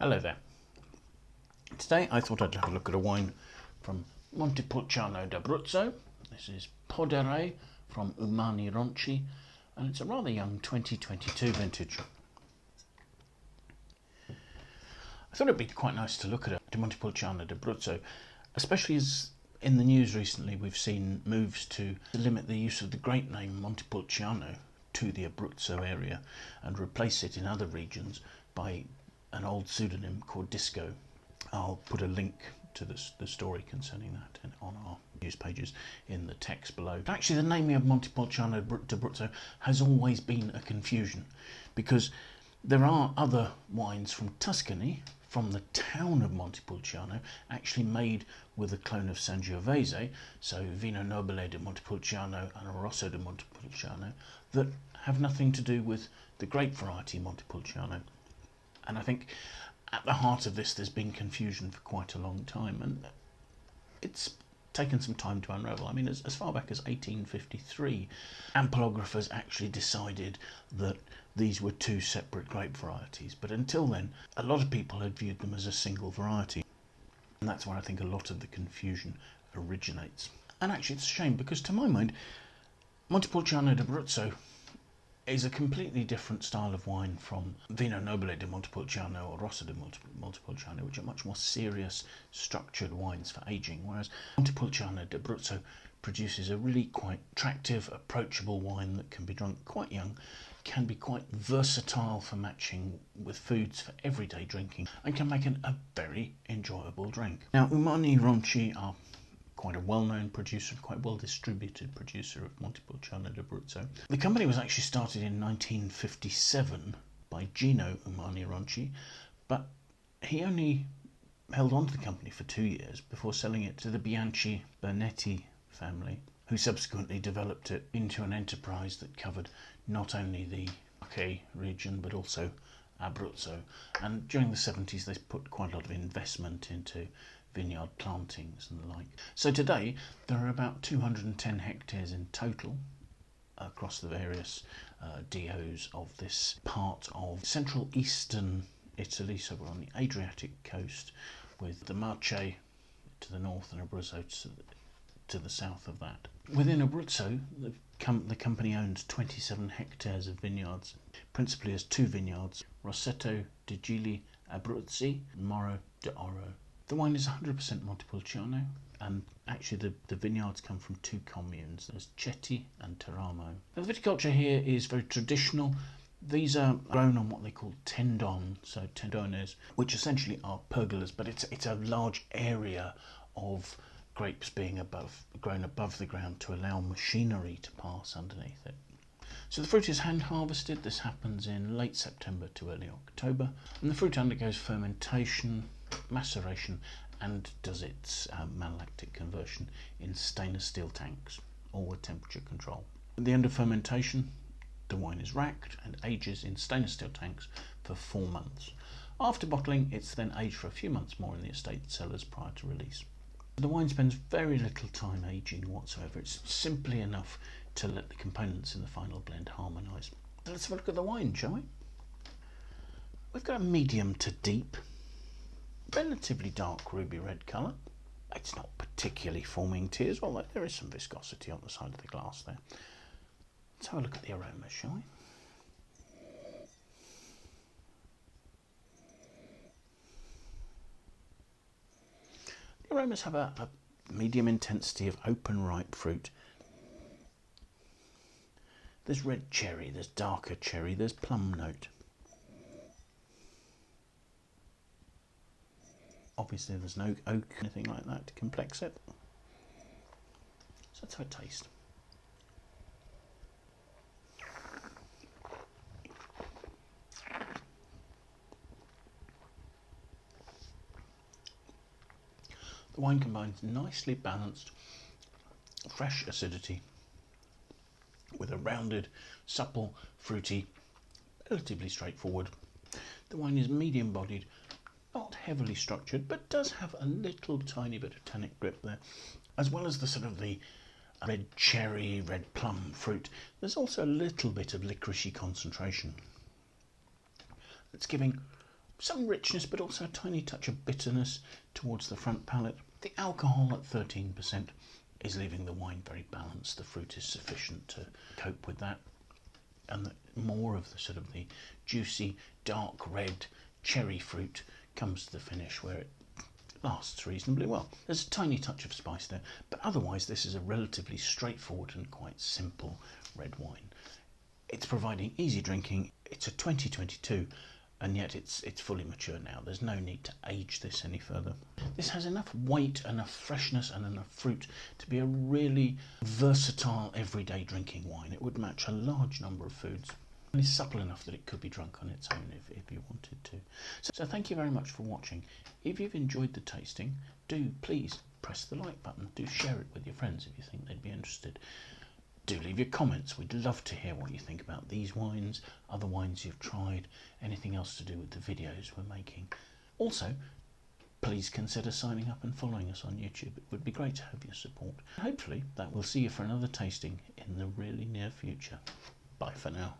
Hello there. Today I thought I'd have a look at a wine from Montepulciano d'Abruzzo. This is Podere from Umani Ronchi, and it's a rather young 2022 vintage. I thought it'd be quite nice to look at a Montepulciano d'Abruzzo, especially as in the news recently we've seen moves to limit the use of the great name Montepulciano to the Abruzzo area and replace it in other regions by an old pseudonym called Disco. I'll put a link to the story concerning that on our news pages in the text below. Actually, the naming of Montepulciano d'Abruzzo has always been a confusion, because there are other wines from Tuscany, from the town of Montepulciano, actually made with a clone of Sangiovese, so Vino Nobile di Montepulciano and Rosso di Montepulciano, that have nothing to do with the grape variety Montepulciano. And I think at the heart of this there's been confusion for quite a long time, and it's taken some time to unravel. I mean, as far back as 1853, ampelographers actually decided that these were two separate grape varieties, but until then a lot of people had viewed them as a single variety, and that's where I think a lot of the confusion originates. And actually it's a shame, because to my mind Montepulciano d'Abruzzo is a completely different style of wine from Vino Nobile di Montepulciano or Rosso di Montepulciano, which are much more serious, structured wines for aging, whereas Montepulciano d'Abruzzo produces a really quite attractive, approachable wine that can be drunk quite young, can be quite versatile for matching with foods for everyday drinking, and can make a very enjoyable drink. Now, Umani Ronchi are quite a well-known producer, quite well-distributed producer of Montepulciano d'Abruzzo. The company was actually started in 1957 by Gino Umanui Ronchi, but he only held on to the company for 2 years before selling it to the Bianchi-Bernetti family, who subsequently developed it into an enterprise that covered not only the Marche region but also Abruzzo. And during the 70s they put quite a lot of investment into vineyard plantings and the like. So today there are about 210 hectares in total across the various DOs of this part of central eastern Italy. So we're on the Adriatic coast, with the Marche to the north and Abruzzo to the south of that. Within Abruzzo, the company owns 27 hectares of vineyards, principally as two vineyards, Rosso di Jesi Abruzzi and Morro de Oro. The wine is 100% Montepulciano, and actually the vineyards come from two communes. There's Chieti and Teramo. Now, the viticulture here is very traditional. These are grown on what they call tendon, so tendones, which essentially are pergolas, but it's a large area of grapes being grown above the ground to allow machinery to pass underneath it. So the fruit is hand harvested. This happens in late September to early October, and the fruit undergoes fermentation, maceration, and does its malolactic conversion in stainless steel tanks, all with temperature control. At the end of fermentation, the wine is racked and ages in stainless steel tanks for 4 months. After bottling, it's then aged for a few months more in the estate cellars prior to release. The wine spends very little time aging whatsoever. It's simply enough to let the components in the final blend harmonise. So let's have a look at the wine, shall we? We've got a medium to deep, relatively dark ruby red colour. It's not particularly forming tears, although there is some viscosity on the side of the glass there. Let's have a look at the aromas, shall we? The aromas have a medium intensity of open ripe fruit. There's red cherry, there's darker cherry, there's plum note. Obviously there's no oak or anything like that to complex it. So let's have a taste. The wine combines nicely balanced fresh acidity with a rounded, supple, fruity, relatively straightforward. The wine is medium bodied, not heavily structured, but does have a little tiny bit of tannic grip there, as well as the sort of the red cherry, red plum fruit. There's also a little bit of licoricey concentration. It's giving some richness, but also a tiny touch of bitterness towards the front palate. The alcohol at 13% is leaving the wine very balanced. The fruit is sufficient to cope with that. And more of the sort of the juicy, dark red cherry fruit comes to the finish, where it lasts reasonably well. There's a tiny touch of spice there, but otherwise this is a relatively straightforward and quite simple red wine. It's providing easy drinking. It's a 2022, and yet it's fully mature now. There's no need to age this any further. This has enough weight, enough freshness and enough fruit to be a really versatile everyday drinking wine. It would match a large number of foods, and is supple enough that it could be drunk on its own if you wanted to. So thank you very much for watching. If you've enjoyed the tasting, do please press the like button. Do share it with your friends if you think they'd be interested. Do leave your comments. We'd love to hear what you think about these wines, other wines you've tried, anything else to do with the videos we're making. Also, please consider signing up and following us on YouTube. It would be great to have your support. Hopefully that will see you for another tasting in the really near future. Bye for now.